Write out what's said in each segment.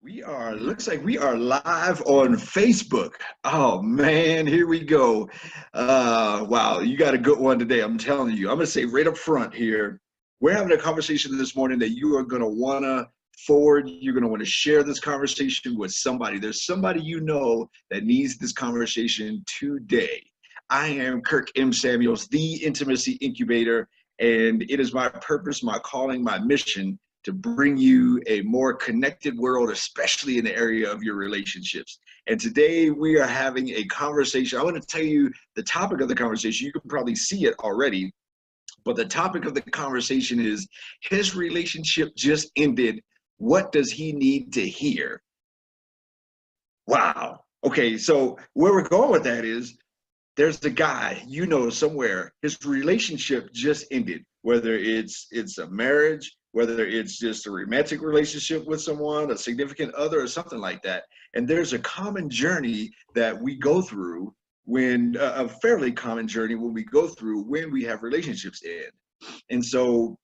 Looks like we are live on Facebook. Oh man, here we go. Wow, you got a good one today. I'm telling you. I'm gonna say right up front here, we're having a conversation this morning that you are gonna wanna forward. You're gonna want to share this conversation with somebody. There's somebody you know that needs this conversation today. I am Kirk M. Samuels, the Intimacy Incubator, and it is my purpose, my calling, my mission to bring you a more connected world, especially in the area of your relationships. And today we are having a conversation. I want to tell you the topic of the conversation. You can probably see it already, but the topic of the conversation is his relationship just ended. What does he need to hear? Wow. Okay, so where we're going with that is there's the guy, you know, somewhere, his relationship just ended, whether it's a marriage, whether it's just a romantic relationship with someone, a significant other, or something like that. And there's a common journey that we go through when, a fairly common journey when we go through when we have relationships end. And so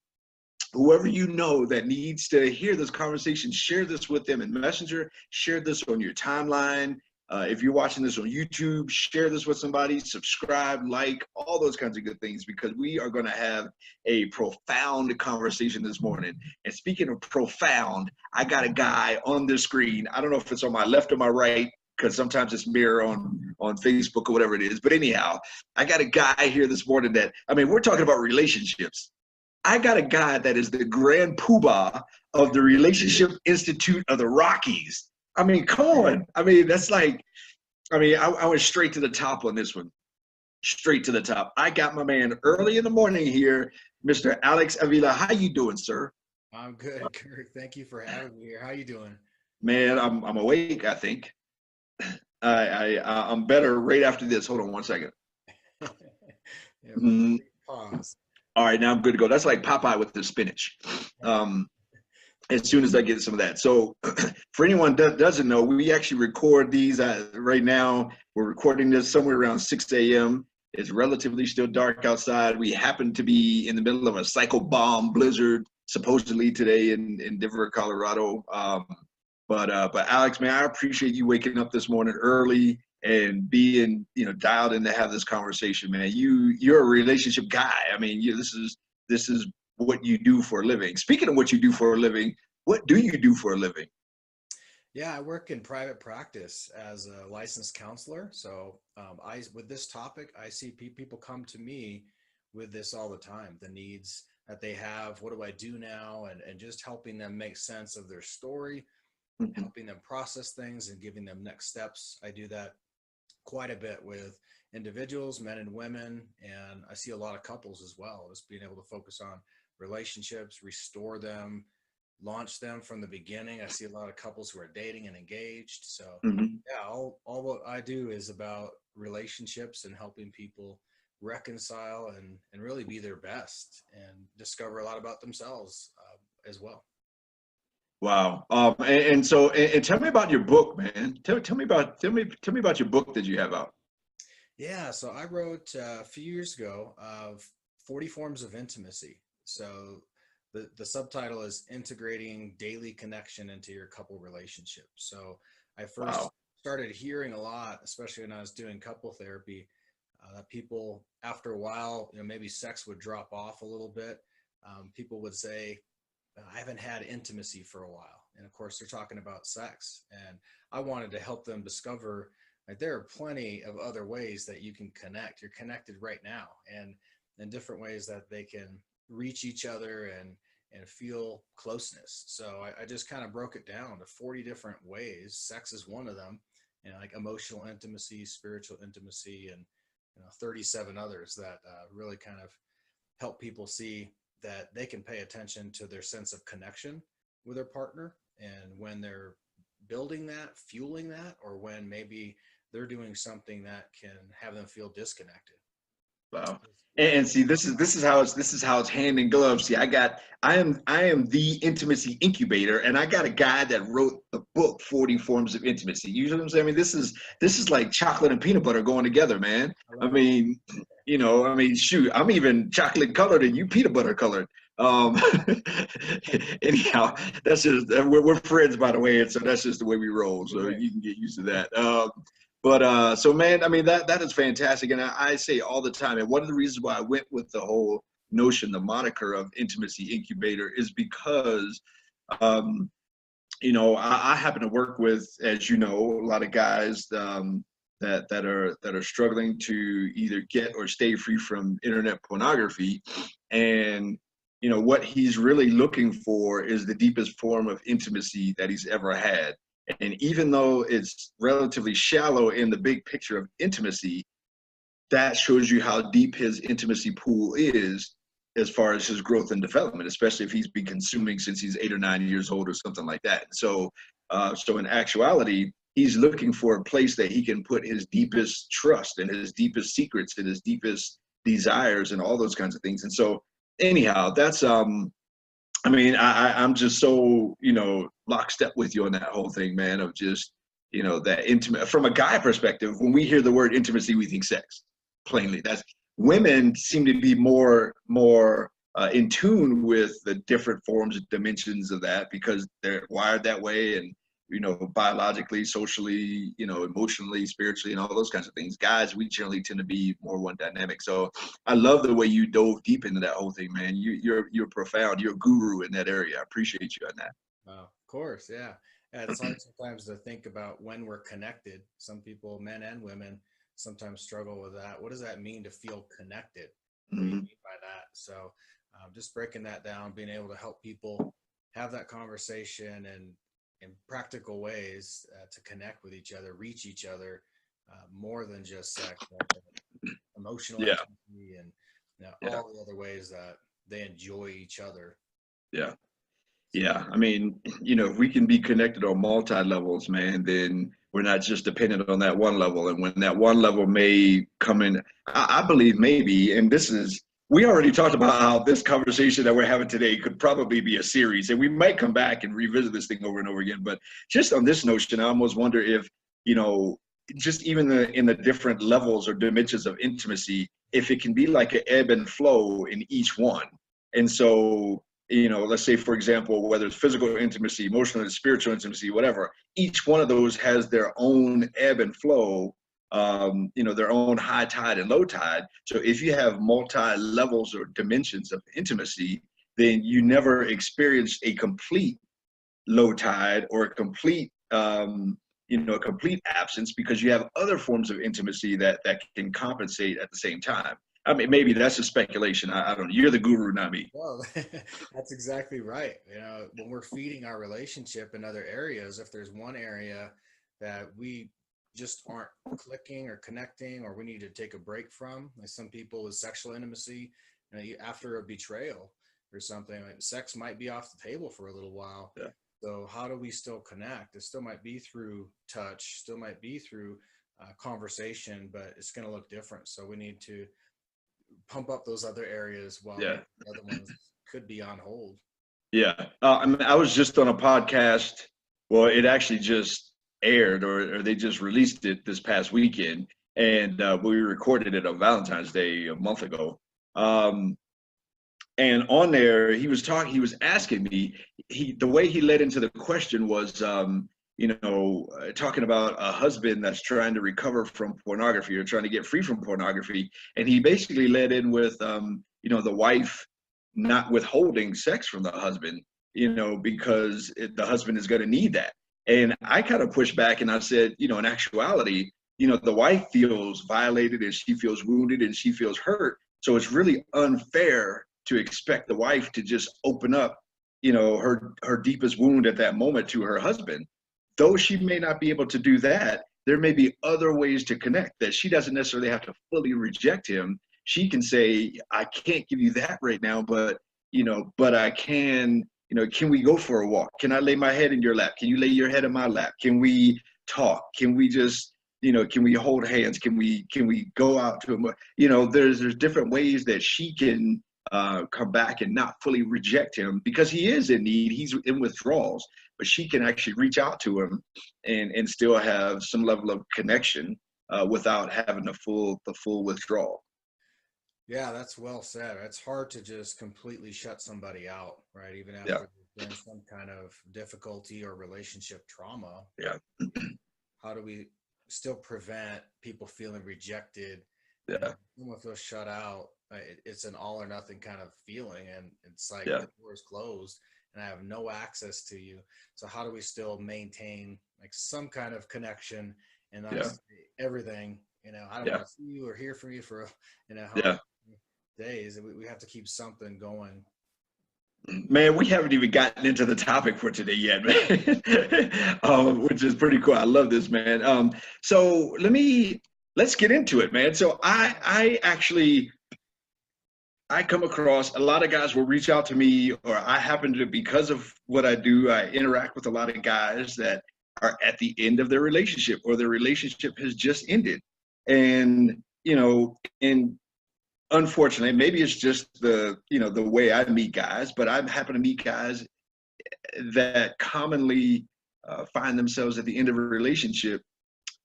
whoever you know that needs to hear this conversation, share this with them in Messenger, share this on your timeline. If you're watching this on YouTube, share this with somebody, subscribe, like, all those kinds of good things, because we are going to have a profound conversation this morning. And speaking of profound, I got a guy on the screen. I don't know if it's on my left or my right, because sometimes it's mirror on Facebook or whatever it is. But anyhow, I got a guy here this morning that, I mean, we're talking about relationships. I got a guy that is the grand poobah of the Relationship Institute of the Rockies. I mean, come on. I mean, that's like, I went straight to the top on this one. Straight to the top. I got my man early in the morning here, Mr. Alex Avila. How you doing, sir? I'm good, Kirk. Thank you for having me here. How you doing? Man, I'm awake, I think. I'm better right after this. Hold on one second. Yeah, pause. All right, now I'm good to go. That's like Popeye with the spinach. As soon as I get some of that. So for anyone that doesn't know, we actually record these right now. We're recording this somewhere around 6 a.m. It's relatively still dark outside. We happen to be in the middle of a cycle bomb blizzard, supposedly today in Denver, Colorado. But Alex, man, I appreciate you waking up this morning early and being, dialed in to have this conversation, man. You're a relationship guy. I mean, this is what you do for a living. Speaking of what you do for a living, what do you do for a living? Yeah, I work in private practice as a licensed counselor. So with this topic, I see people come to me with this all the time, the needs that they have. What do I do now? And just helping them make sense of their story, helping them process things and giving them next steps. I do that quite a bit with individuals, men and women, and I see a lot of couples as well, just being able to focus on relationships, restore them, launch them from the beginning. I see a lot of couples who are dating and engaged. So yeah, all what I do is about relationships and helping people reconcile and really be their best and discover a lot about themselves as well. Wow. And tell me about your book, man. Tell me about your book that you have out. Yeah, so I wrote a few years ago of 40 Forms of Intimacy. So the subtitle is Integrating Daily Connection into Your Couple Relationship. So I first started hearing a lot, especially when I was doing couple therapy, that people after a while, maybe sex would drop off a little bit. People would say, I haven't had intimacy for a while. And of course, they're talking about sex. And I wanted to help them discover that there are plenty of other ways that you can connect. You're connected right now, and in different ways that they can reach each other and feel closeness. So I just kind of broke it down to 40 different ways. Sex is one of them, like emotional intimacy, spiritual intimacy, and 37 others that really kind of help people see that they can pay attention to their sense of connection with their partner, and when they're building that, fueling that, or when maybe they're doing something that can have them feel disconnected. Wow. And see, this is how it's hand in glove. See, I am the Intimacy Incubator, and I got a guy that wrote the book 40 Forms of Intimacy. You know what I'm saying? I mean, this is like chocolate and peanut butter going together, man. I mean, shoot, I'm even chocolate colored and you peanut butter colored. Um, anyhow, that's just we're friends, by the way, and so that's just the way we roll. So Right. you can get used to that. So man, I mean that is fantastic, and I say all the time. And one of the reasons why I went with the whole notion, the moniker of intimacy incubator, is because um, I happen to work with, as you know, a lot of guys that are struggling to either get or stay free from internet pornography, and what he's really looking for is the deepest form of intimacy that he's ever had. And even though it's relatively shallow in the big picture of intimacy, that shows you how deep his intimacy pool is as far as his growth and development, especially if he's been consuming since he's 8 or 9 years old or something like that. So in actuality, he's looking for a place that he can put his deepest trust and his deepest secrets and his deepest desires and all those kinds of things. And so, anyhow, that's I mean, I'm just so lockstep with you on that whole thing, man. Of just that intimate from a guy perspective. When we hear the word intimacy, we think sex. Plainly, that's women seem to be more in tune with the different forms and dimensions of that because they're wired that way, and biologically, socially, emotionally, spiritually, and all those kinds of things. Guys, we generally tend to be more one dynamic. So I love the way you dove deep into that whole thing, man. You're profound. You're a guru in that area. I appreciate you on that. Of course, yeah. Yeah, it's hard sometimes to think about when we're connected. Some people, men and women, sometimes struggle with that. What does that mean to feel connected? What do you Mm-hmm. mean by that? So, just breaking that down, being able to help people have that conversation and in practical ways to connect with each other, reach each other, more than just sex, but emotional Yeah, intimacy, and yeah, all the other ways that they enjoy each other. yeah. So, Yeah, I mean, if we can be connected on multi levels, man, then we're not just dependent on that one level. And when that one level may come in, I believe maybe, and we already talked about how this conversation that we're having today could probably be a series, and we might come back and revisit this thing over and over again. But just on this notion, I almost wonder if, you know, just even in the different levels or dimensions of intimacy, if it can be like an ebb and flow in each one. And so, let's say, for example, whether it's physical intimacy, emotional and spiritual intimacy, whatever, each one of those has their own ebb and flow, their own high tide and low tide. So if you have multi levels or dimensions of intimacy, then you never experience a complete low tide or a complete absence because you have other forms of intimacy that can compensate at the same time. I mean, maybe that's a speculation. I don't know. You're the guru, not me. well, that's exactly right. When we're feeding our relationship in other areas, if there's one area that we just aren't clicking or connecting, or we need to take a break from, like some people with sexual intimacy, after a betrayal or something, like sex might be off the table for a little while. Yeah. So how do we still connect? It still might be through touch, still might be through conversation, but it's going to look different. So we need to pump up those other areas while Yeah. maybe the other ones could be on hold. Yeah. I mean, I was just on a podcast. Well, it actually just aired, or they just released it this past weekend. And we recorded it on Valentine's Day a month ago. Um, and on there, he was asking me, the way he led into the question was, talking about a husband that's trying to recover from pornography or trying to get free from pornography. And he basically led in with, the wife not withholding sex from the husband, because the husband is going to need that. And I kind of pushed back and I said, in actuality, the wife feels violated and she feels wounded and she feels hurt. So it's really unfair to expect the wife to just open up, her deepest wound at that moment to her husband. Though she may not be able to do that, there may be other ways to connect that she doesn't necessarily have to fully reject him. She can say, I can't give you that right now, but I can we go for a walk? Can I lay my head in your lap? Can you lay your head in my lap? Can we talk? Can we just, can we hold hands? Can we go out to there's different ways that she can come back and not fully reject him because he is in need. He's in withdrawals, but she can actually reach out to him and still have some level of connection without having the full withdrawal. Yeah, that's well said. It's hard to just completely shut somebody out, right? Even Yeah, after there's been some kind of difficulty or relationship trauma. yeah, How do we still prevent people feeling rejected? And yeah, if someone feels shut out, it's an all or nothing kind of feeling. And it's like yeah, the door is closed and I have no access to you. So how do we still maintain like some kind of connection and not yeah, say everything, I don't yeah, want to see you or hear from you for, however yeah. days. We have to keep something going. Man, we haven't even gotten into the topic for today yet, man. Which is pretty cool. I love this, man. So let's get into it, man. So I actually I come across a lot of guys will reach out to me, or I happen to, because of what I do, I interact with a lot of guys that are at the end of their relationship, or their relationship has just ended. And, and unfortunately, maybe it's just the way I meet guys, but I happen to meet guys that commonly find themselves at the end of a relationship.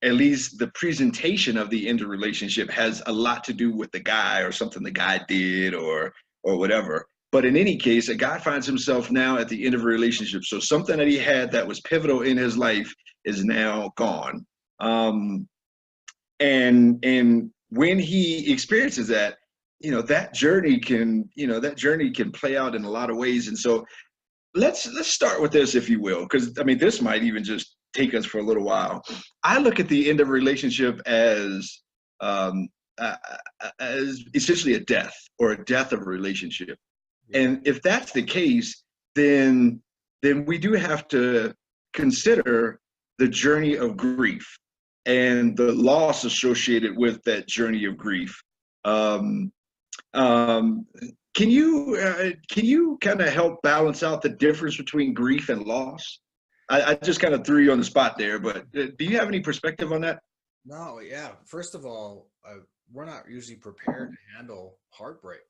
At least the presentation of the end of relationship has a lot to do with the guy, or something the guy did, or whatever. But in any case, a guy finds himself now at the end of a relationship. So something that he had that was pivotal in his life is now gone. Um, and when he experiences that, that journey can play out in a lot of ways. And so let's start with this, if you will, because I mean, this might even just take us for a little while. I look at the end of a relationship um, as essentially a death, or a death of a relationship. Yeah. And if that's the case, then we do have to consider the journey of grief and the loss associated with that journey of grief. Um, um, can you kind of help balance out the difference between grief and loss? I just kind of threw you on the spot there, but do you have any perspective on that? No, yeah. First of all, we're not usually prepared to handle heartbreak,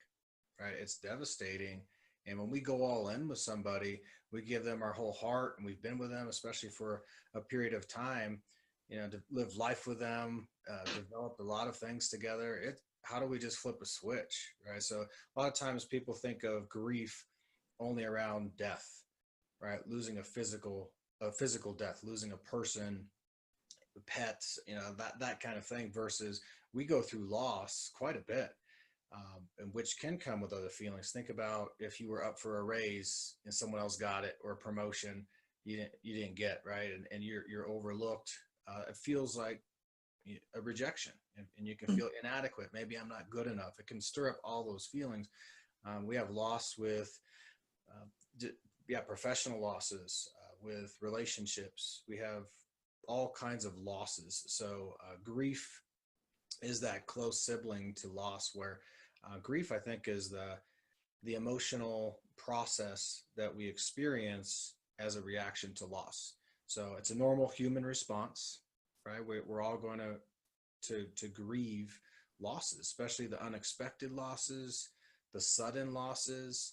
right? It's devastating. And when we go all in with somebody, we give them our whole heart and we've been with them, especially for a period of time, to live life with them, developed a lot of things together. How do we just flip a switch, right? So a lot of times people think of grief only around death, right? Losing a physical death, losing a person, pets, that kind of thing, versus we go through loss quite a bit, and which can come with other feelings. Think about if you were up for a raise and someone else got it, or a promotion you didn't get, right? And you're overlooked. It feels like a rejection, and you can feel inadequate. Maybe I'm not good enough. It can stir up all those feelings. We have loss with, professional losses, with relationships. We have all kinds of losses. So grief is that close sibling to loss, where grief, I think, is the emotional process that we experience as a reaction to loss. So it's a normal human response, right? We're all going to grieve losses, especially the unexpected losses, the sudden losses.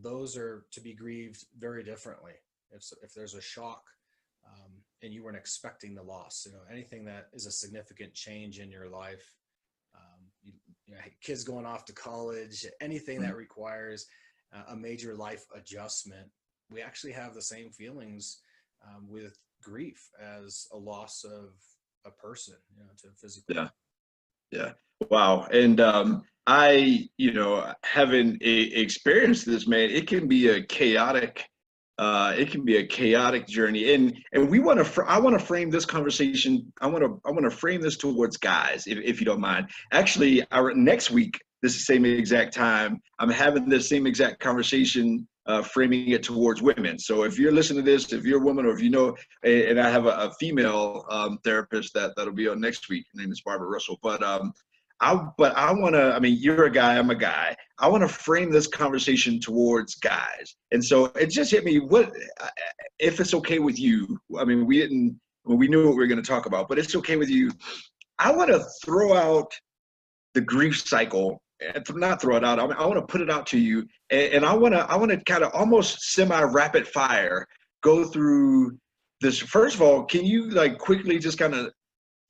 Those are to be grieved very differently. If there's a shock, and you weren't expecting the loss, anything that is a significant change in your life, kids going off to college, anything that requires a major life adjustment, we actually have the same feelings with grief as a loss of a person, to physical Yeah, death. yeah. Wow. And having experienced this, man, it can be a chaotic journey. And I want to frame this conversation. I want to frame this towards guys, if you don't mind. Actually, next week, this same exact time, I'm having this same exact conversation, framing it towards women. So if you're listening to this, if you're a woman, or if you know, and I have a female therapist that'll be on next week. Her name is Barbara Russell. But I want to. I mean, you're a guy. I'm a guy. I want to frame this conversation towards guys. And so it just hit me. What, if it's okay with you? I mean, we knew what we were going to talk about, but it's okay with you. I want to throw out the grief cycle, and not throw it out. I want to put it out to you, and I want to kind of almost semi-rapid fire go through this. First of all, can you like quickly just kind of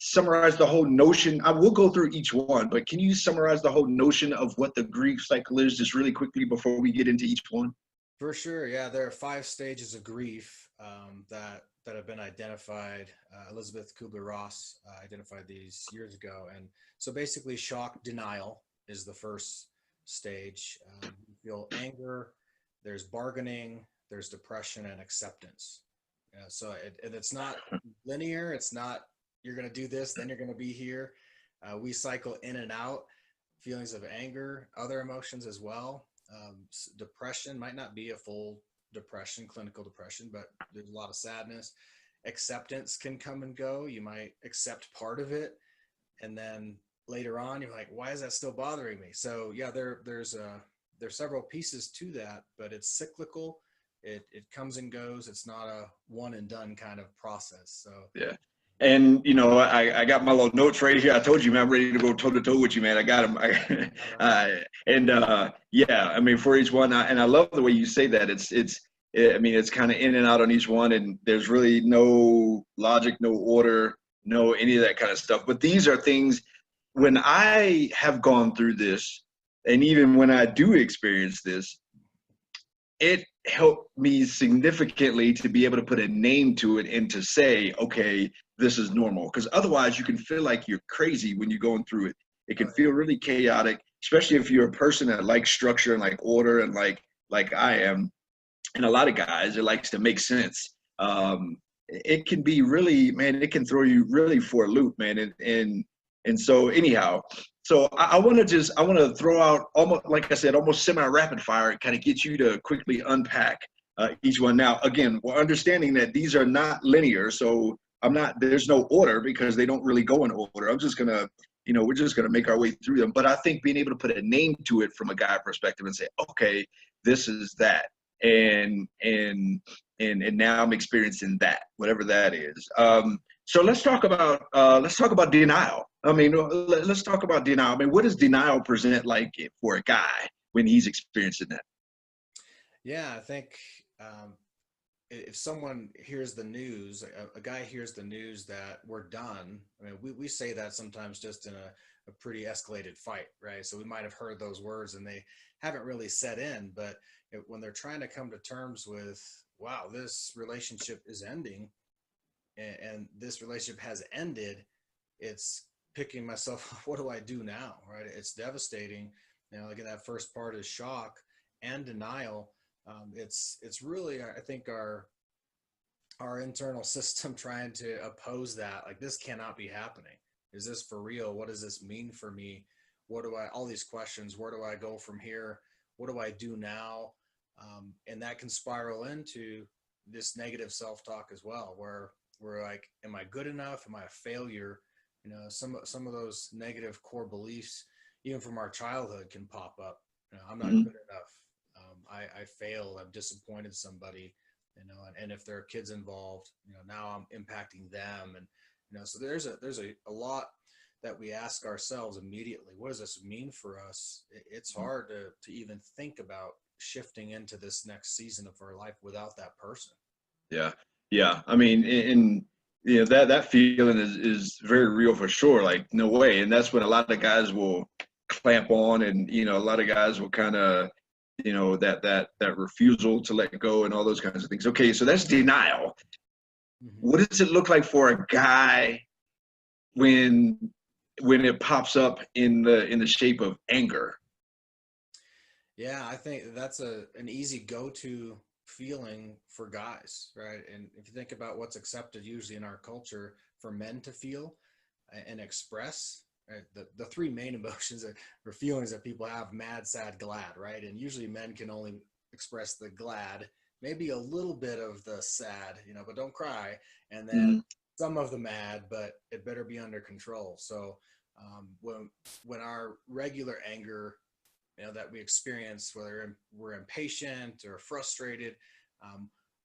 summarize the whole notion? I will go through each one, but can you summarize the whole notion of what the grief cycle is just really quickly before we get into each one? For sure, yeah. There are 5 stages of grief that have been identified. Elizabeth Kubler-Ross identified these years ago, and so basically, shock denial is the first stage. You feel anger. There's bargaining. There's depression and acceptance. So it's not linear. It's not you're going to do this, then you're going to be here. We cycle in and out. Feelings of anger, other emotions as well. Depression might not be a full depression, clinical depression, but there's a lot of sadness. Acceptance can come and go. You might accept part of it, and then later on, you're like, "Why is that still bothering me?" So yeah, there's several pieces to that, but it's cyclical. It comes and goes. It's not a one and done kind of process. So Yeah. And, you know, I got my little notes right here. I told you, man, I'm ready to go toe to toe with you, man. I got them. Yeah, I mean, for each one, and I love the way you say that. I mean, it's kind of in and out on each one, and there's really no logic, no order, no any of that kind of stuff. But these are things when I have gone through this, and even when I do experience this, it helped me significantly to be able to put a name to it and to say, okay, this is normal. Because otherwise you can feel like you're crazy when you're going through it. It can feel really chaotic, especially if you're a person that likes structure and like order and like I am. And a lot of guys, it likes to make sense. It can be really, man, it can throw you really for a loop, man. And so anyhow, so I want to throw out almost, like I said, almost semi-rapid fire and kind of get you to quickly unpack each one. Now, again, we're understanding that these are not linear, so there's no order because they don't really go in order. I'm just gonna, we're just gonna make our way through them. But I think being able to put a name to it from a guy perspective and say, okay, this is that, and now I'm experiencing that, whatever that is. So let's talk about denial. I mean, let's talk about denial. I mean, what does denial present like for a guy when he's experiencing that? yeah, I think if someone hears the news, a guy hears the news that we're done. I mean, we say that sometimes just in a pretty escalated fight, right? So we might have heard those words and they haven't really set in, but when they're trying to come to terms with, wow, this relationship is ending, and this relationship has ended, it's picking myself, what do I do now, right? It's devastating. Like in that first part is shock and denial. It's really, I think, our internal system trying to oppose that. Like, this cannot be happening. Is this for real? What does this mean for me? All these questions, where do I go from here? What do I do now? And that can spiral into this negative self-talk as well, where we're like, am I good enough? Am I a failure? Some of those negative core beliefs, even from our childhood, can pop up. I'm not good enough. I failed. I've disappointed somebody. And if there are kids involved, now I'm impacting them. And so there's a lot that we ask ourselves immediately. What does this mean for us? It's hard to even think about shifting into this next season of our life without that person. Yeah. I mean, that feeling is very real for sure. Like, no way. And that's when a lot of guys will clamp on, and a lot of guys will kind of, that refusal to let go and all those kinds of things. Okay, so that's denial. Mm-hmm. What does it look like for a guy when it pops up in the shape of anger? Yeah, I think that's an easy go-to feeling for guys, right? And if you think about what's accepted usually in our culture for men to feel and express, right? The three main emotions or feelings that people have: mad, sad, glad, right? And usually men can only express the glad, maybe a little bit of the sad, but don't cry, and then some of the mad, but it better be under control. So when our regular anger that we experience, whether we're impatient or frustrated,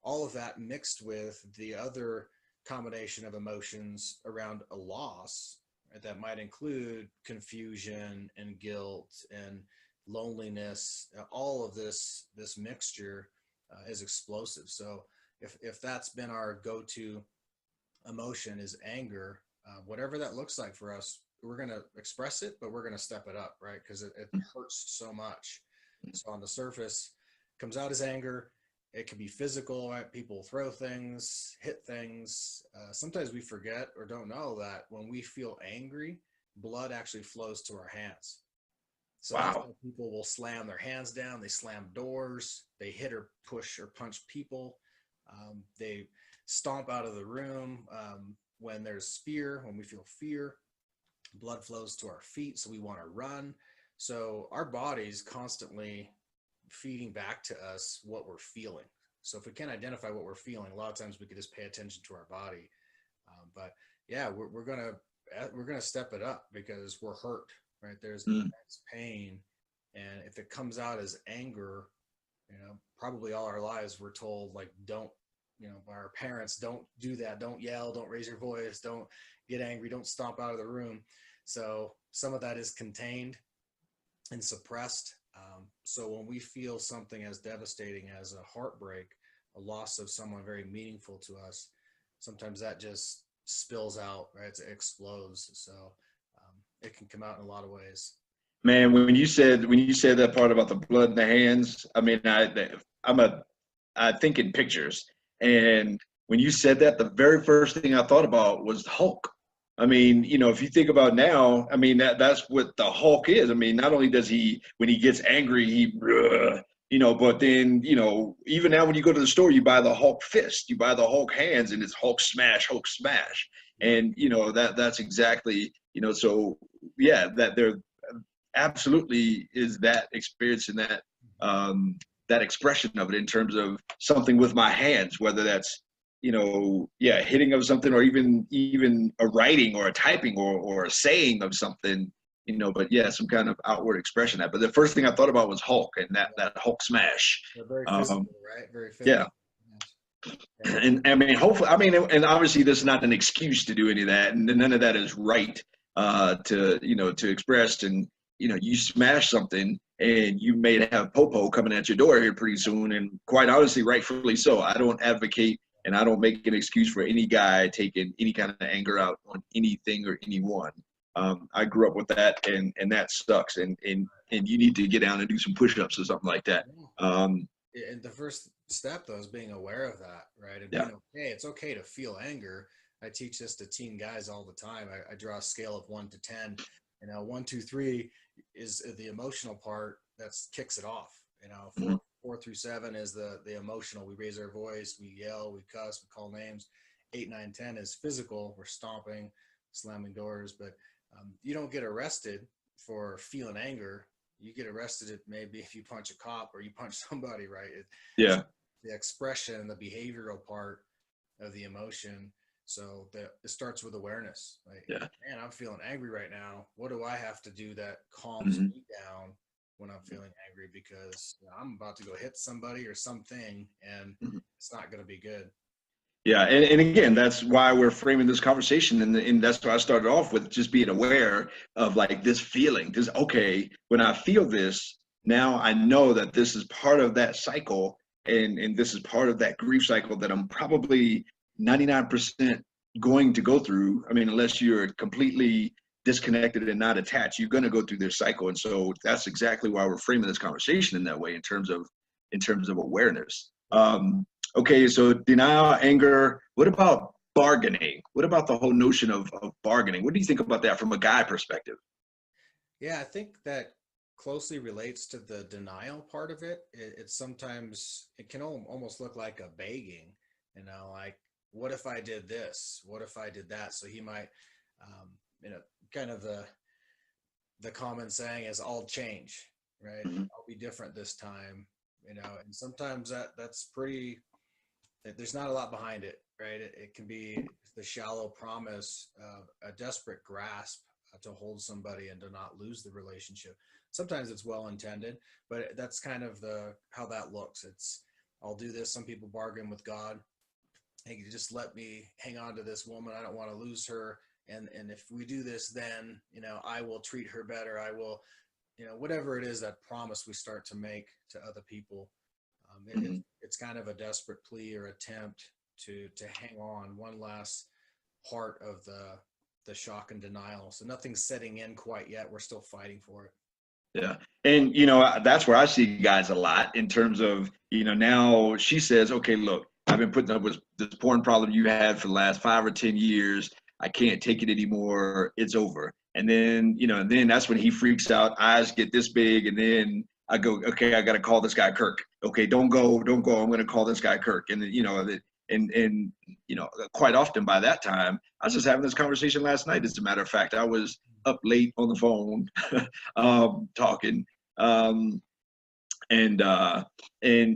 all of that mixed with the other combination of emotions around a loss, right, that might include confusion and guilt and loneliness. All of this mixture is explosive. So if that's been our go-to emotion is anger, whatever that looks like for us, we're going to express it, but we're going to step it up, right? Because it hurts so much. So on the surface, comes out as anger. It can be physical, right? People throw things, hit things. Sometimes we forget or don't know that when we feel angry, blood actually flows to our hands. So that's why people will slam their hands down. They slam doors. They hit or push or punch people. They stomp out of the room. When there's fear, when we feel fear, blood flows to our feet. So we want to run. So our body's constantly feeding back to us what we're feeling. So if we can't identify what we're feeling, a lot of times we could just pay attention to our body. But yeah, we're gonna step it up because we're hurt, right? There's immense pain, and if it comes out as anger, probably all our lives we're told like don't, by our parents, don't do that, don't yell, don't raise your voice, don't get angry, don't stomp out of the room. So some of that is contained and suppressed. So when we feel something as devastating as a heartbreak, a loss of someone very meaningful to us, sometimes that just spills out, right? It explodes. So it can come out in a lot of ways. Man, when you said that part about the blood in the hands, I mean, I think in pictures, and when you said that, the very first thing I thought about was Hulk. I mean, if you think about now, I mean that's what the Hulk is. I mean, not only does he, when he gets angry, but then even now when you go to the store, you buy the Hulk fist, you buy the Hulk hands, and it's Hulk smash, and that's exactly So yeah, that there absolutely is that experience and that expression of it in terms of something with my hands, whether that's hitting of something, or even a writing or a typing or a saying of something, but yeah, some kind of outward expression of that. But the first thing I thought about was Hulk and that Hulk smash. They're very physical, right? Very physical. Yeah. And I mean, hopefully, and obviously this is not an excuse to do any of that, and none of that is right to express. And you smash something, and you may have popo coming at your door here pretty soon, and quite honestly, rightfully so. I don't advocate and I don't make an excuse for any guy taking any kind of anger out on anything or anyone. I grew up with that, and that sucks. And you need to get down and do some push-ups or something like that. And the first step, though, is being aware of that, right? And being okay. It's okay to feel anger. I teach this to teen guys all the time. I draw a scale of 1 to 10. 1, 2, 3 is the emotional part that kicks it off. 4 through 7 is the emotional. We raise our voice, we yell, we cuss, we call names. 8, 9, 10 is physical. We're stomping, slamming doors. But you don't get arrested for feeling anger. You get arrested maybe if you punch a cop or you punch somebody, right? The expression, the behavioral part of the emotion. So it starts with awareness. Like, man, I'm feeling angry right now. What do I have to do that calms me down when I'm feeling angry? Because I'm about to go hit somebody or something, and it's not going to be good. Yeah, and again, that's why we're framing this conversation, and that's why I started off with just being aware of like this feeling. Because okay, when I feel this, now I know that this is part of that cycle, and this is part of that grief cycle that I'm probably 99% going to go through. I mean, unless you're completely disconnected and not attached, you're going to go through this cycle. And so that's exactly why we're framing this conversation in that way, in terms of awareness. Okay, so denial, anger. What about bargaining? What about the whole notion of bargaining? What do you think about that from a guy perspective? Yeah, I think that closely relates to the denial part of it. It's sometimes, it can almost look like a begging, like, what if I did this? What if I did that? So he might, kind of the common saying is, I'll change, right? I'll be different this time, and sometimes that's pretty, there's not a lot behind it, right? It can be the shallow promise of a desperate grasp to hold somebody and to not lose the relationship. Sometimes it's well intended, but that's kind of how that looks. It's, I'll do this. Some people bargain with God. Hey, just let me hang on to this woman. I don't want to lose her. And if we do this, then, I will treat her better. I will, whatever it is, that promise we start to make to other people. It's kind of a desperate plea or attempt to hang on one last part of the shock and denial. So nothing's setting in quite yet. We're still fighting for it. Yeah. And, that's where I see guys a lot in terms of, now she says, okay, look, I've been putting up with this porn problem you had for the last 5 or 10 years. I can't take it anymore. It's over. And then, and then that's when he freaks out. Eyes get this big. And then I go, okay, I got to call this guy Kirk. Okay, don't go. I'm going to call this guy Kirk. And then, and quite often by that time, I was just having this conversation last night. As a matter of fact, I was up late on the phone talking. And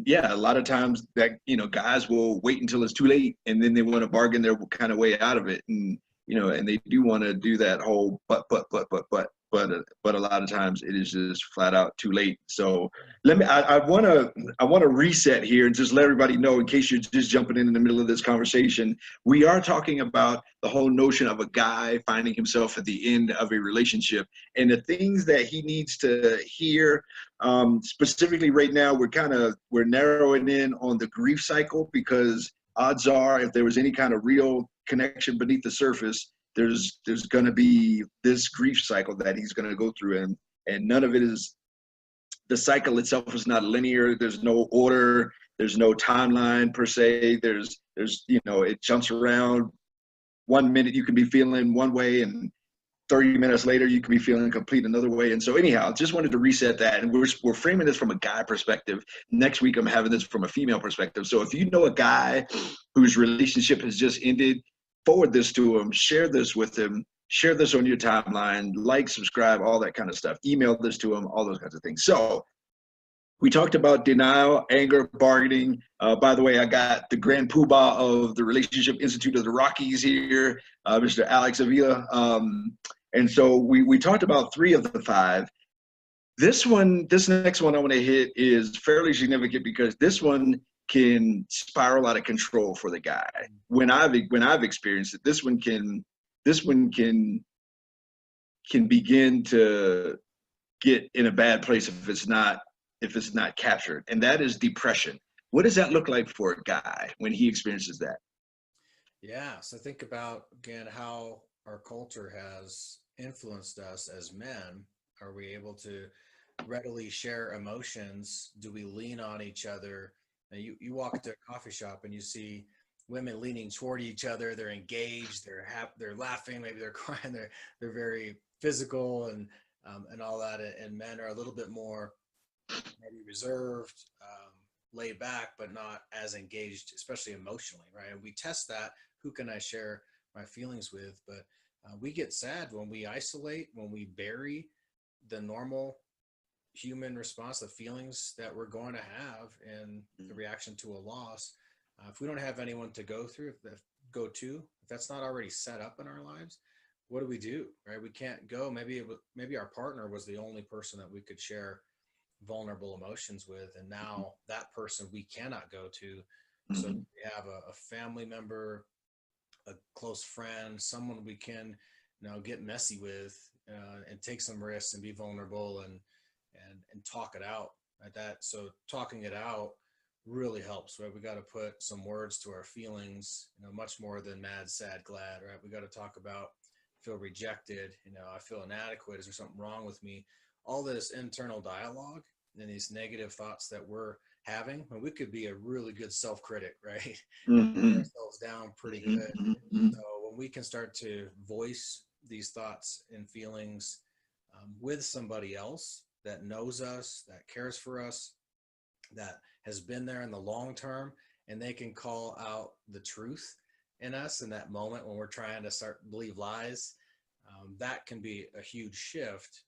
yeah, a lot of times that, guys will wait until it's too late, and then they want to bargain their kind of way out of it. And, and they do want to do that whole but a lot of times it is just flat out too late. So I want to reset here and just let everybody know, in case you're just jumping in the middle of this conversation, we are talking about the whole notion of a guy finding himself at the end of a relationship and the things that he needs to hear. Specifically right now, we're narrowing in on the grief cycle, because odds are, if there was any kind of real connection beneath the surface, there's going to be this grief cycle that he's going to go through, and none of it is, the cycle itself is not linear. There's no order. There's no timeline per se. There's it jumps around. 1 minute you can be feeling one way, and 30 minutes later you can be feeling complete another way. And so anyhow, just wanted to reset that. And we're framing this from a guy perspective. Next week I'm having this from a female perspective. So if you know a guy whose relationship has just ended, forward this to him, share this with him, share this on your timeline, like, subscribe, all that kind of stuff. Email this to him, all those kinds of things. So we talked about denial, anger, bargaining. By the way, I got the grand poobah of the Relationship Institute of the Rockies here, Mr. Alex Avila. And so we talked about 3 of the 5. This next one I want to hit is fairly significant, because this one can spiral out of control for the guy. When I've experienced it, this one can begin to get in a bad place if it's not captured. And that is depression. What does that look like for a guy when he experiences that? Yeah. So think about, again, how our culture has influenced us as men. Are we able to readily share emotions? Do we lean on each other? Now, you walk into a coffee shop and you see women leaning toward each other. They're engaged. They're happy. They're laughing. Maybe they're crying. They're very physical and all that. And men are a little bit more maybe reserved, laid back, but not as engaged, especially emotionally, right? And we test that. Who can I share my feelings with? But we get sad when we isolate, when we bury the normal human response, the feelings that we're going to have in the reaction to a loss. If we don't have anyone to go through, if that's not already set up in our lives, what do we do, right? We can't go. Maybe our partner was the only person that we could share vulnerable emotions with, and now that person we cannot go to. So we have a family member, a close friend, someone we can get messy with, and take some risks and be vulnerable and talk it out like that. So talking it out really helps, right? We got to put some words to our feelings, much more than mad, sad, glad, right? We got to talk about feel rejected, I feel inadequate. Is there something wrong with me? All this internal dialogue and these negative thoughts that we're having, when we could be a really good self-critic, right? Put ourselves down pretty good. So when we can start to voice these thoughts and feelings with somebody else that knows us, that cares for us, that has been there in the long term, and they can call out the truth in us in that moment when we're trying to start to believe lies, that can be a huge shift,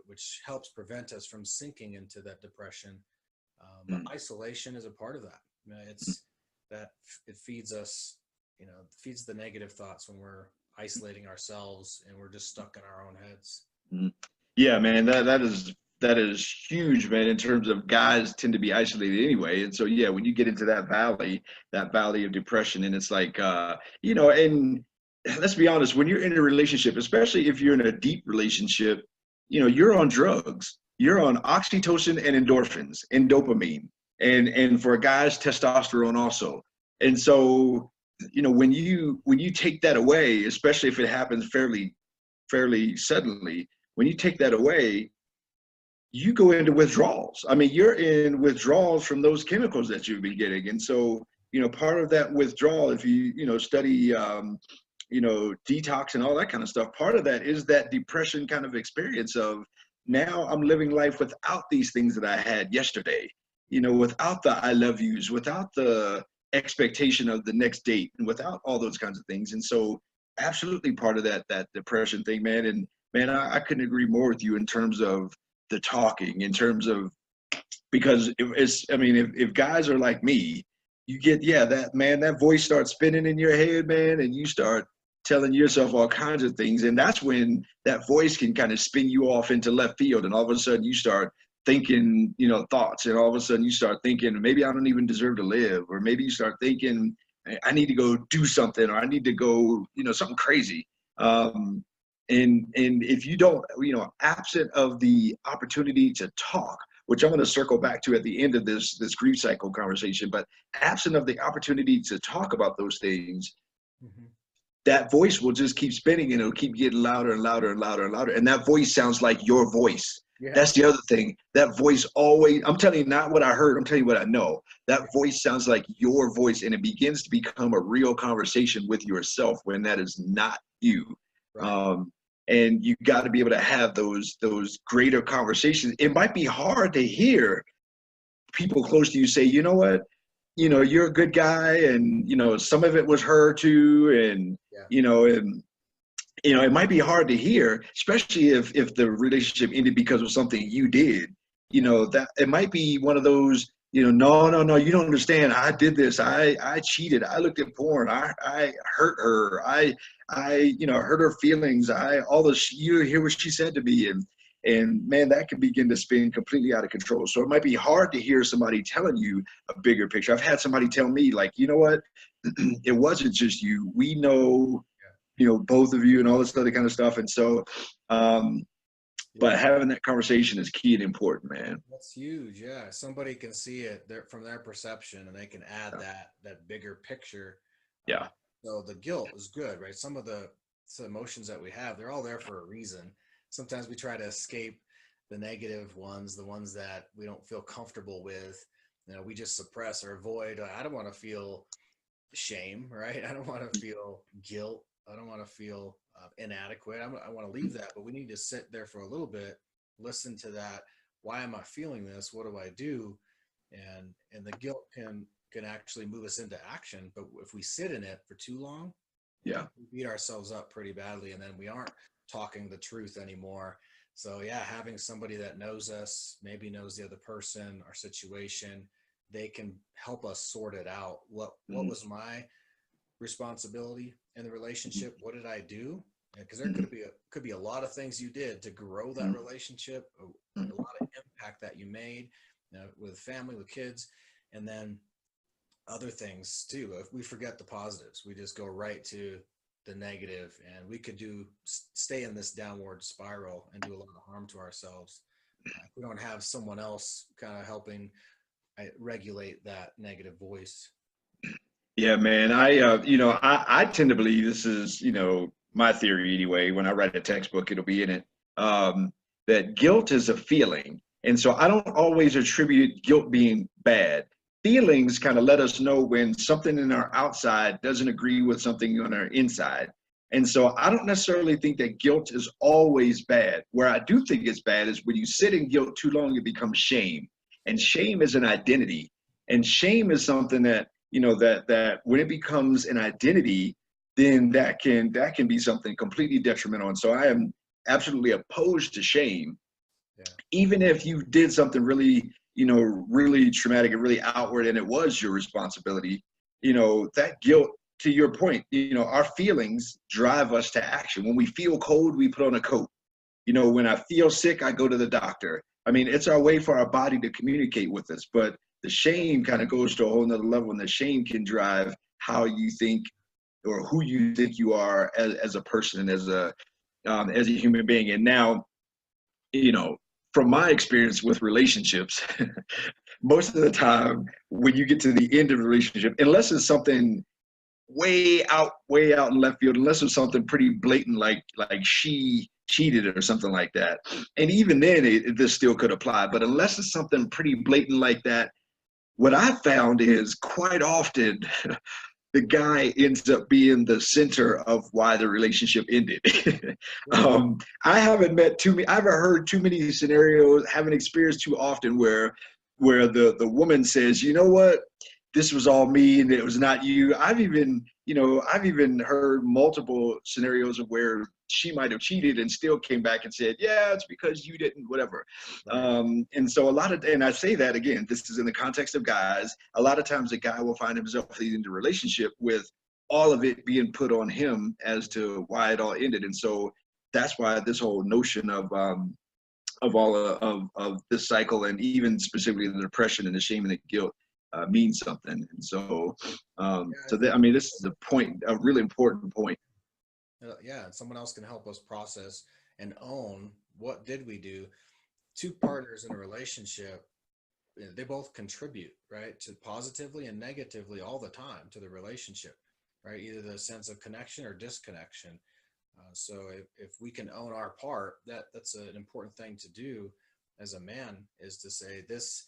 which helps prevent us from sinking into that depression. But isolation is a part of that. It's that it feeds us, feeds the negative thoughts when we're isolating ourselves and we're just stuck in our own heads. Yeah, man, that is huge, man, in terms of guys tend to be isolated anyway. And so, yeah, when you get into that valley of depression, and it's like, and let's be honest, when you're in a relationship, especially if you're in a deep relationship, you're on drugs. You're on oxytocin and endorphins and dopamine. And for guys, testosterone also. And so when you take that away, especially if it happens fairly suddenly, when you take that away, you go into withdrawals. I mean, you're in withdrawals from those chemicals that you've been getting. And so, part of that withdrawal, if you study, detox and all that kind of stuff, part of that is that depression kind of experience of, now I'm living life without these things that I had yesterday, without the I love yous, without the expectation of the next date, and without all those kinds of things. And so absolutely part of that depression thing, man. And man, I couldn't agree more with you in terms of the talking, in terms of, because if guys are like me, you get, that voice starts spinning in your head, man, and you start telling yourself all kinds of things. And that's when that voice can kind of spin you off into left field. And all of a sudden you start thinking, thoughts. And all of a sudden you start thinking, maybe I don't even deserve to live. Or maybe you start thinking, I need to go do something, or I need to go, something crazy. And if you don't, absent of the opportunity to talk, which I'm going to circle back to at the end of this grief cycle conversation, but absent of the opportunity to talk about those things, mm-hmm. that voice will just keep spinning, and it'll keep getting louder and louder and louder and louder. And that voice sounds like your voice. Yeah. That's the other thing. That voice always, I'm telling you not what I heard, I'm telling you what I know. That voice sounds like your voice, and it begins to become a real conversation with yourself when that is not you. Right. And you got to be able to have those greater conversations. It might be hard to hear people close to you say, you know what, you're a good guy, and some of it was her too, and it might be hard to hear, especially if the relationship ended because of something you did. That it might be one of those, no, you don't understand. I did this. I cheated. I looked at porn. I hurt her. I hurt her feelings. You hear what she said to me, and man, that can begin to spin completely out of control. So it might be hard to hear somebody telling you a bigger picture. I've had somebody tell me, like, you know what, it wasn't just you. We know, both of you, and all this other kind of stuff. And so, but having that conversation is key and important, man. That's huge. Yeah. Somebody can see it from their perception, and they can add that bigger picture. Yeah. So the guilt is good, right? Some of the emotions that we have, they're all there for a reason. Sometimes we try to escape the negative ones, the ones that we don't feel comfortable with. We just suppress or avoid. I don't want to feel shame, right? I don't want to feel guilt. I don't want to feel inadequate. I want to leave that, but we need to sit there for a little bit, listen to that. Why am I feeling this? What do I do? And the guilt can actually move us into action. But if we sit in it for too long, we beat ourselves up pretty badly, and then we aren't talking the truth anymore. So having somebody that knows us, maybe knows the other person, our situation, they can help us sort it out. What was my responsibility in the relationship? What did I do? Because there could be a lot of things you did to grow that relationship, a lot of impact that you made, with family, with kids, and then other things too. If we forget the positives, we just go right to the negative, and we could stay in this downward spiral and do a lot of harm to ourselves. If we don't have someone else kind of helping regulate that negative voice. Yeah, man. I tend to believe, this is, my theory anyway. When I write a textbook, it'll be in it, that guilt is a feeling. And so I don't always attribute guilt being bad. Feelings kind of let us know when something in our outside doesn't agree with something on our inside. And so I don't necessarily think that guilt is always bad. Where I do think it's bad is when you sit in guilt too long, it becomes shame. And shame is an identity. And shame is something that, that when it becomes an identity, then that can be something completely detrimental. And so I am absolutely opposed to shame. Yeah. Even if you did something really, really traumatic and really outward, and it was your responsibility, that guilt, to your point, our feelings drive us to action. When we feel cold, we put on a coat. When I feel sick, I go to the doctor. I mean, it's our way for our body to communicate with us. But the shame kind of goes to a whole nother level, and the shame can drive how you think, or who you think you are as a person and as a human being. And now, from my experience with relationships, most of the time when you get to the end of a relationship, unless it's something way out in left field, unless it was something pretty blatant, like she cheated or something like that. And even then, this still could apply. But unless it's something pretty blatant like that, what I found is quite often the guy ends up being the center of why the relationship ended. I haven't met too many, I haven't heard too many scenarios, haven't experienced too often where the woman says, you know what, this was all me and it was not you. I've even heard multiple scenarios of where she might have cheated and still came back and said, yeah, it's because you didn't, whatever. Right. And so and I say that again, this is in the context of guys. A lot of times a guy will find himself in a relationship with all of it being put on him as to why it all ended. And so that's why this whole notion of this cycle, and even specifically the depression and the shame and the guilt, means something. And so, I mean, this is a really important point. Yeah, and someone else can help us process and own what did we do. Two partners in a relationship, they both contribute, right, to positively and negatively all the time to the relationship, right? Either the sense of connection or disconnection. So if we can own our part, that's an important thing to do as a man, is to say, this,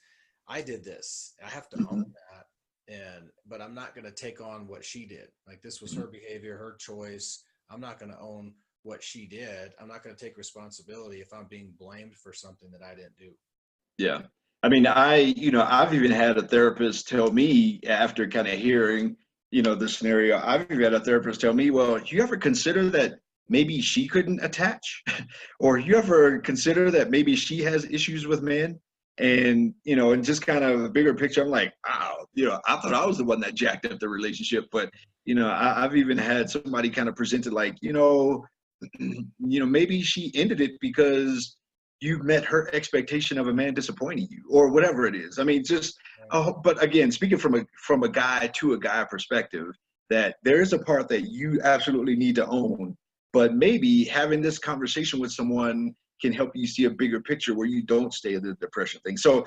I did this, I have to Mm-hmm. own that. But I'm not going to take on what she did. Like, this was her behavior, her choice. I'm not going to own what she did. I'm not going to take responsibility if I'm being blamed for something that I didn't do. Yeah. I mean, I've even had a therapist tell me, after kind of hearing, the scenario, I've even had a therapist tell me, well, you ever consider that maybe she couldn't attach? Or you ever consider that maybe she has issues with men? And just kind of a bigger picture, I'm like, wow, I thought I was the one that jacked up the relationship. But, I've even had somebody kind of presented like, maybe she ended it because you met her expectation of a man disappointing you, or whatever it is. I mean, but again, speaking from a guy to a guy perspective, that there is a part that you absolutely need to own, but maybe having this conversation with someone can help you see a bigger picture where you don't stay in the depression thing. So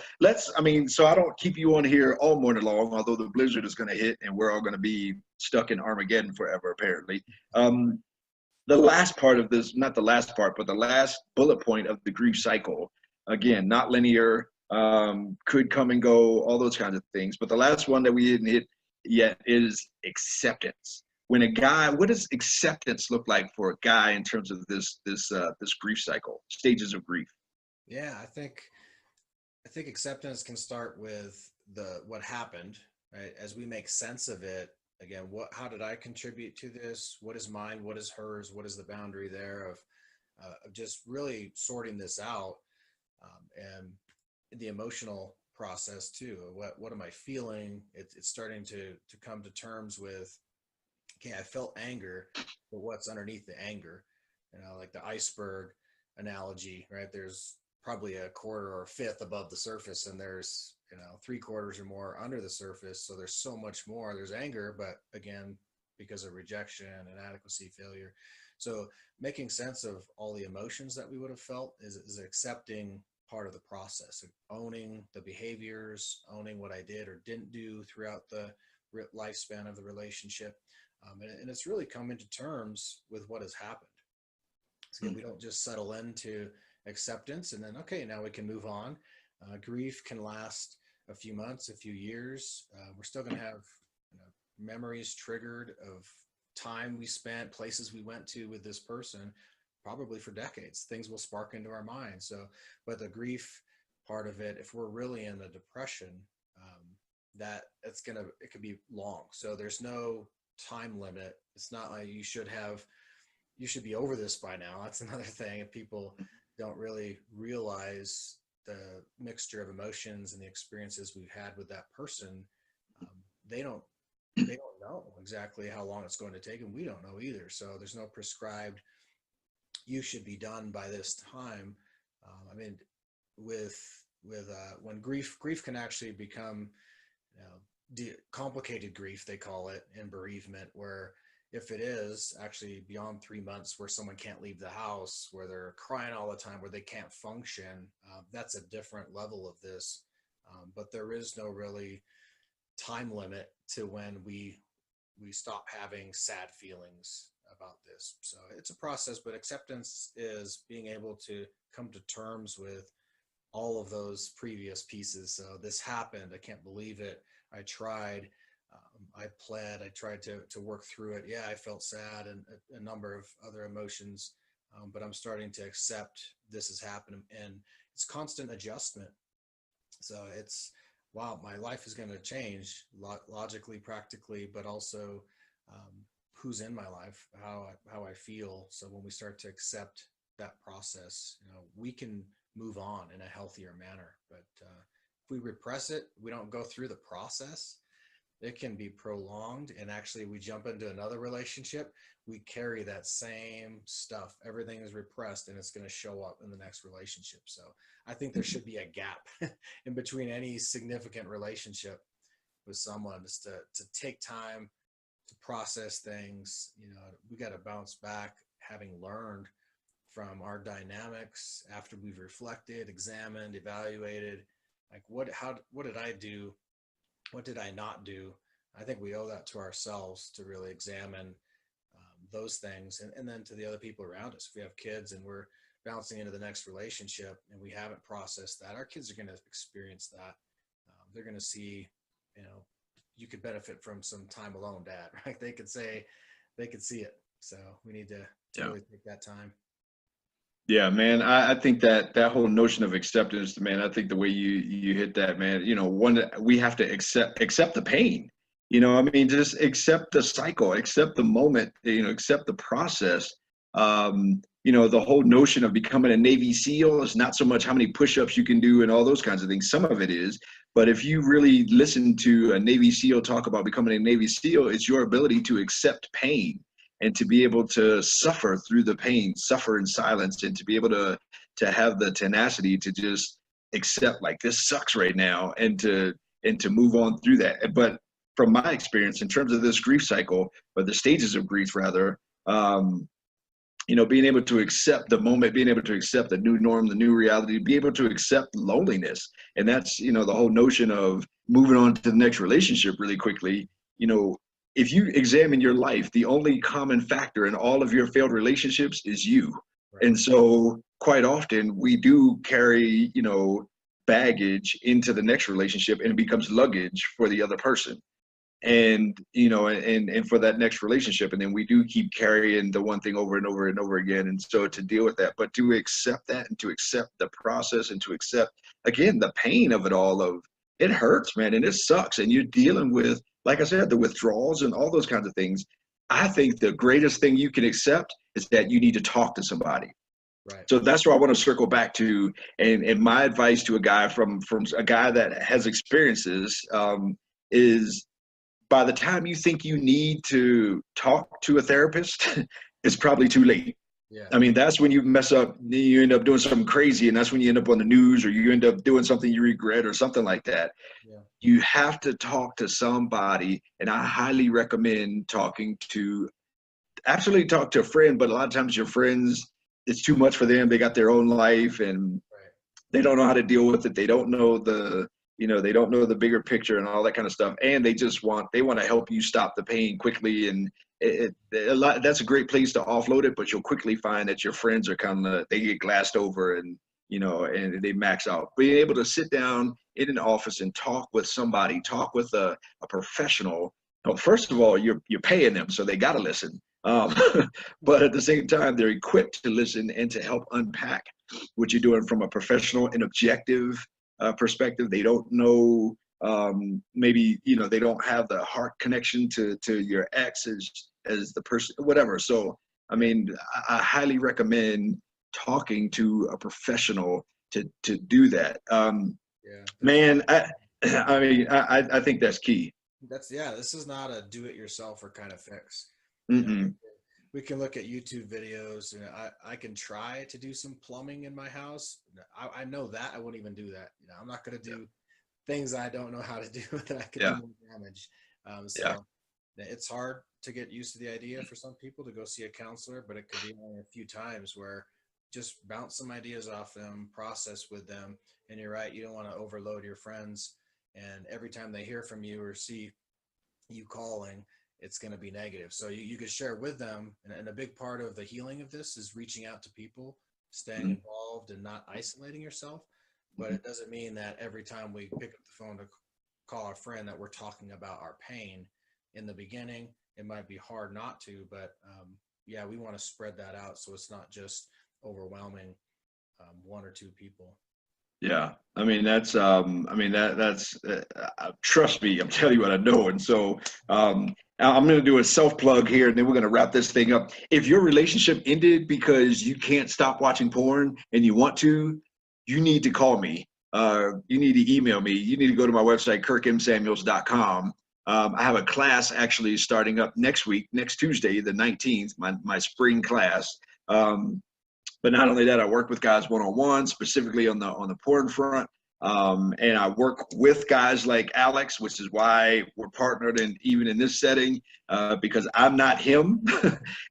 so I don't keep you on here all morning long, although the blizzard is going to hit and we're all going to be stuck in Armageddon forever, apparently. The last part of this, not the last part, but the last bullet point of the grief cycle, again, not linear, could come and go, all those kinds of things. But the last one that we didn't hit yet is acceptance. What does acceptance look like for a guy in terms of this grief cycle, stages of grief? Yeah, I think acceptance can start with what happened, right? As we make sense of it, again, how did I contribute to this? What is mine? What is hers? What is the boundary there of just really sorting this out, and the emotional process too. What am I feeling? It's starting to come to terms with, okay, I felt anger, but what's underneath the anger? Like the iceberg analogy, right? There's probably a quarter or a fifth above the surface, and there's 3/4 or more under the surface. So there's so much more. There's anger, but again, because of rejection, inadequacy, failure. So making sense of all the emotions that we would have felt is accepting part of the process, owning the behaviors, owning what I did or didn't do throughout the lifespan of the relationship. And it's really coming to terms with what has happened. So again, we don't just settle into acceptance and then, okay, now we can move on. Grief can last a few months, a few years. We're still going to have memories triggered of time we spent, places we went to with this person, probably for decades. Things will spark into our minds. So, but the grief part of it, if we're really in a depression, it could be long. So there's no time limit. It's not like you should be over this by now. That's another thing. If people don't really realize the mixture of emotions and the experiences we've had with that person, they don't know exactly how long it's going to take, and we don't know either. So there's no prescribed, you should be done by this time. I mean, when grief can actually become, complicated grief, they call it, in bereavement, where if it is actually beyond 3 months, where someone can't leave the house, where they're crying all the time, where they can't function, that's a different level of this. But there is no really time limit to when we we stop having sad feelings about this. So it's a process, but acceptance is being able to come to terms with all of those previous pieces. So this happened. I can't believe it. I tried. I pled. I tried to work through it. Yeah, I felt sad and a number of other emotions, but I'm starting to accept this has happened, and it's constant adjustment. So it's, wow, my life is going to change logically, practically, but also who's in my life, how I feel. So when we start to accept that process, we can move on in a healthier manner. But if we repress it, we don't go through the process, it can be prolonged, and actually we jump into another relationship, we carry that same stuff, everything is repressed, and it's going to show up in the next relationship. So I think there should be a gap in between any significant relationship with someone, is to take time to process things. We got to bounce back, having learned from our dynamics after we've reflected, examined, evaluated, like what did I do, what did I not do? I think we owe that to ourselves to really examine those things, and then to the other people around us. If we have kids and we're bouncing into the next relationship and we haven't processed that, our kids are going to experience that. They're going to see, you could benefit from some time alone, Dad, right? They could see it. So we need to really take that time. Yeah, man. I think that whole notion of acceptance, man, I think the way you hit that, man, we have to accept the pain. I mean, just accept the cycle, accept the moment, accept the process. The whole notion of becoming a Navy SEAL is not so much how many push-ups you can do and all those kinds of things. Some of it is, but if you really listen to a Navy SEAL talk about becoming a Navy SEAL, it's your ability to accept pain and to be able to suffer through the pain, suffer in silence, and to be able to have the tenacity to just accept, like, this sucks right now, and to move on through that. But from my experience, in terms of this grief cycle, or the stages of grief rather, being able to accept the moment, being able to accept the new norm, the new reality, be able to accept loneliness. And that's, the whole notion of moving on to the next relationship really quickly. If you examine your life, the only common factor in all of your failed relationships is you. Right. And so quite often we do carry, baggage into the next relationship, and it becomes luggage for the other person. And, and for that next relationship. And then we do keep carrying the one thing over and over and over again. And so to deal with that, but to accept that, and to accept the process, and to accept, again, the pain of it all, of it hurts, man, and it sucks. And you're dealing with, like I said, the withdrawals and all those kinds of things. I think the greatest thing you can accept is that you need to talk to somebody. Right. So that's where I want to circle back to. And my advice to a guy from a guy that has experiences is, by the time you think you need to talk to a therapist, it's probably too late. Yeah. I mean, that's when you mess up, you end up doing something crazy, and that's when you end up on the news, or you end up doing something you regret, or something like that. Yeah. You have to talk to somebody, and I highly recommend absolutely talk to a friend, but a lot of times your friends, it's too much for them. They got their own life, and they don't know how to deal with it. They don't know they don't know the bigger picture and all that kind of stuff. And they want to help you stop the pain quickly. And that's a great place to offload it, but you'll quickly find that your friends are they get glassed over, and, and they max out. Being able to sit down in an office and talk with somebody, talk with a professional. First of all, you're paying them, so they got to listen. But at the same time, they're equipped to listen and to help unpack what you're doing from a professional and objective perspective. They don't know, maybe, they don't have the heart connection to your ex as the person, whatever. So, I mean, I highly recommend talking to a professional to do that. Man, I think that's key. This is not a do-it-yourselfer kind of fix. We can look at YouTube videos. I can try to do some plumbing in my house. I know that I won't even do that. I'm not going to do things I don't know how to do that I could do more damage. It's hard to get used to the idea for some people to go see a counselor, but it could be only a few times where just bounce some ideas off them, process with them. And you're right, you don't want to overload your friends. And every time they hear from you or see you calling, it's going to be negative. So you could share with them. And a big part of the healing of this is reaching out to people, staying involved and not isolating yourself. But it doesn't mean that every time we pick up the phone to call our friend that we're talking about our pain. In the beginning, it might be hard not to, but yeah, we want to spread that out so it's not just overwhelming one or two people. Yeah, I mean that's trust me, I'm telling you what I know. And so I'm going to do a self plug here, and then we're going to wrap this thing up. If your relationship ended because you can't stop watching porn and you want to, you need to call me. You need to email me. You need to go to my website, kirkmsamuels.com. I have a class actually starting up next week, next Tuesday, the 19th, my spring class. But not only that, I work with guys one-on-one, specifically on the porn front. And I work with guys like Alex, which is why we're partnered even in this setting, because I'm not him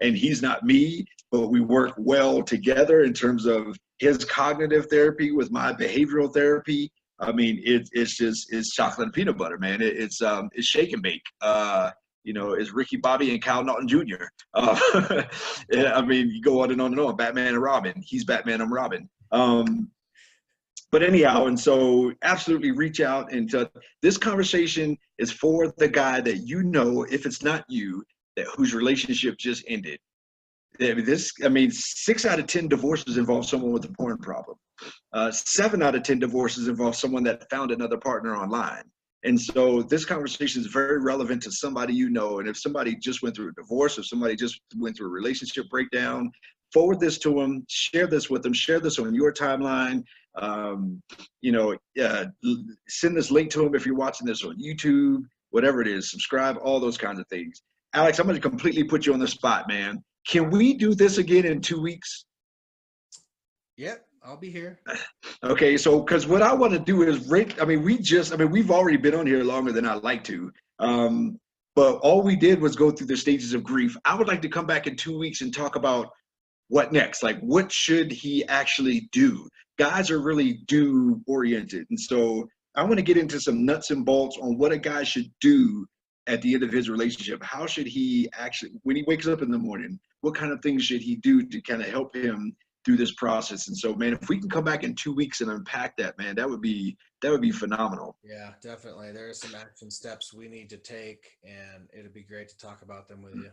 and he's not me, but we work well together in terms of his cognitive therapy with my behavioral therapy. I mean, it's chocolate and peanut butter, man. It's shake and bake. It's Ricky Bobby and Cal Naughton Jr. I mean, you go on and on and on. Batman and Robin. He's Batman, I'm Robin. But anyhow, and so absolutely reach out. And this conversation is for the guy that if it's not you, whose relationship just ended. 6 out of 10 divorces involve someone with a porn problem. 7 out of 10 divorces involve someone that found another partner online. And so this conversation is very relevant to somebody and if somebody just went through a divorce, if somebody just went through a relationship breakdown, forward this to them, share this with them, share this on your timeline. Send this link to them if you're watching this on YouTube, whatever it is, subscribe, all those kinds of things. Alex, I'm going to completely put you on the spot, man. Can we do this again in 2 weeks? Yep, I'll be here. Okay, so because what I want to do is we've already been on here longer than I'd like to. But all we did was go through the stages of grief. I would like to come back in 2 weeks and talk about what next? Like, what should he actually do? Guys are really do oriented. And so I want to get into some nuts and bolts on what a guy should do at the end of his relationship. How should he actually, when he wakes up in the morning, what kind of things should he do to kind of help him through this process? And so, man, if we can come back in 2 weeks and unpack that, man, that would be phenomenal. Yeah, definitely. There are some action steps we need to take, and it'd be great to talk about them with you.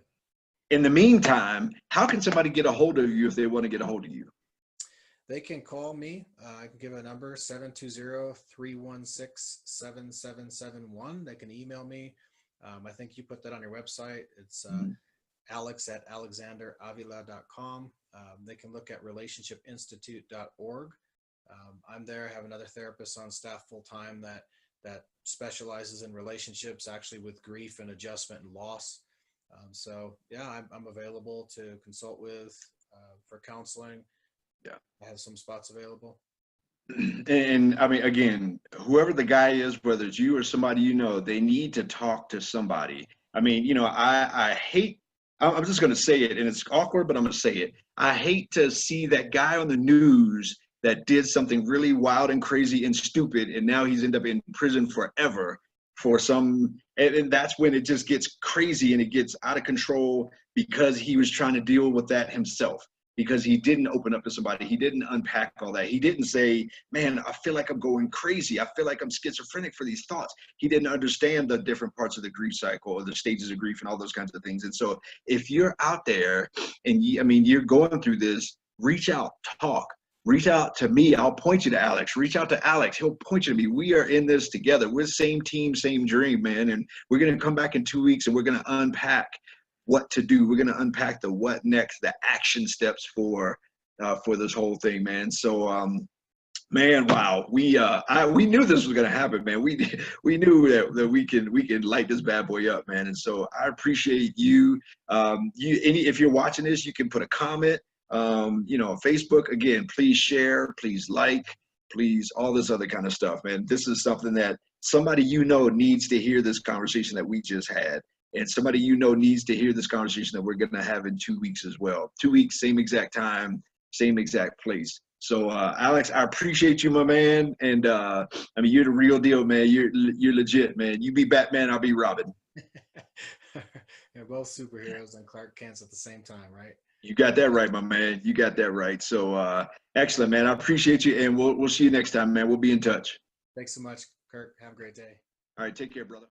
In the meantime, how can somebody get a hold of you if they want to get a hold of you? They can call me. I can give a number, 720-316-7771. They can email me. I think you put that on your website. It's alex@alexanderavila.com. They can look at relationshipinstitute.org. I'm there. I have another therapist on staff full-time that specializes in relationships, actually with grief and adjustment and loss. So yeah, I'm available to consult with for counseling. Yeah, I have some spots available. And I mean, again, whoever the guy is, whether it's you or somebody they need to talk to somebody. I mean, I hate. I'm just going to say it, and it's awkward, but I'm going to say it. I hate to see that guy on the news that did something really wild and crazy and stupid, and now he's ended up in prison forever for some, and that's when it just gets crazy and it gets out of control because he was trying to deal with that himself, because he didn't open up to somebody. He didn't unpack all that. He didn't say, man, I feel like I'm going crazy. I feel like I'm schizophrenic for these thoughts. He didn't understand the different parts of the grief cycle or the stages of grief and all those kinds of things. And so if you're out there and you're going through this, reach out, talk. Reach out to me. I'll point you to Alex. Reach out to Alex. He'll point you to me. We are in this together. We're same team, same dream, man. And we're going to come back in 2 weeks and we're going to unpack what to do. We're going to unpack the what next, the action steps for this whole thing, man. So, man, wow. We knew this was going to happen, man. We knew that we can light this bad boy up, man. And so I appreciate you. If you're watching this, you can put a comment. On Facebook, again, please share, please like, please, all this other kind of stuff, man. This is something that somebody needs to hear this conversation that we just had. And somebody needs to hear this conversation that we're going to have in 2 weeks as well. 2 weeks, same exact time, same exact place. So, Alex, I appreciate you, my man. And, you're the real deal, man. You're legit, man. You be Batman, I'll be Robin. They're both superheroes and Clark Kent's at the same time, right? You got that right, my man. You got that right. So excellent, man. I appreciate you, and we'll see you next time, man. We'll be in touch. Thanks so much, Kirk. Have a great day. All right, take care, brother.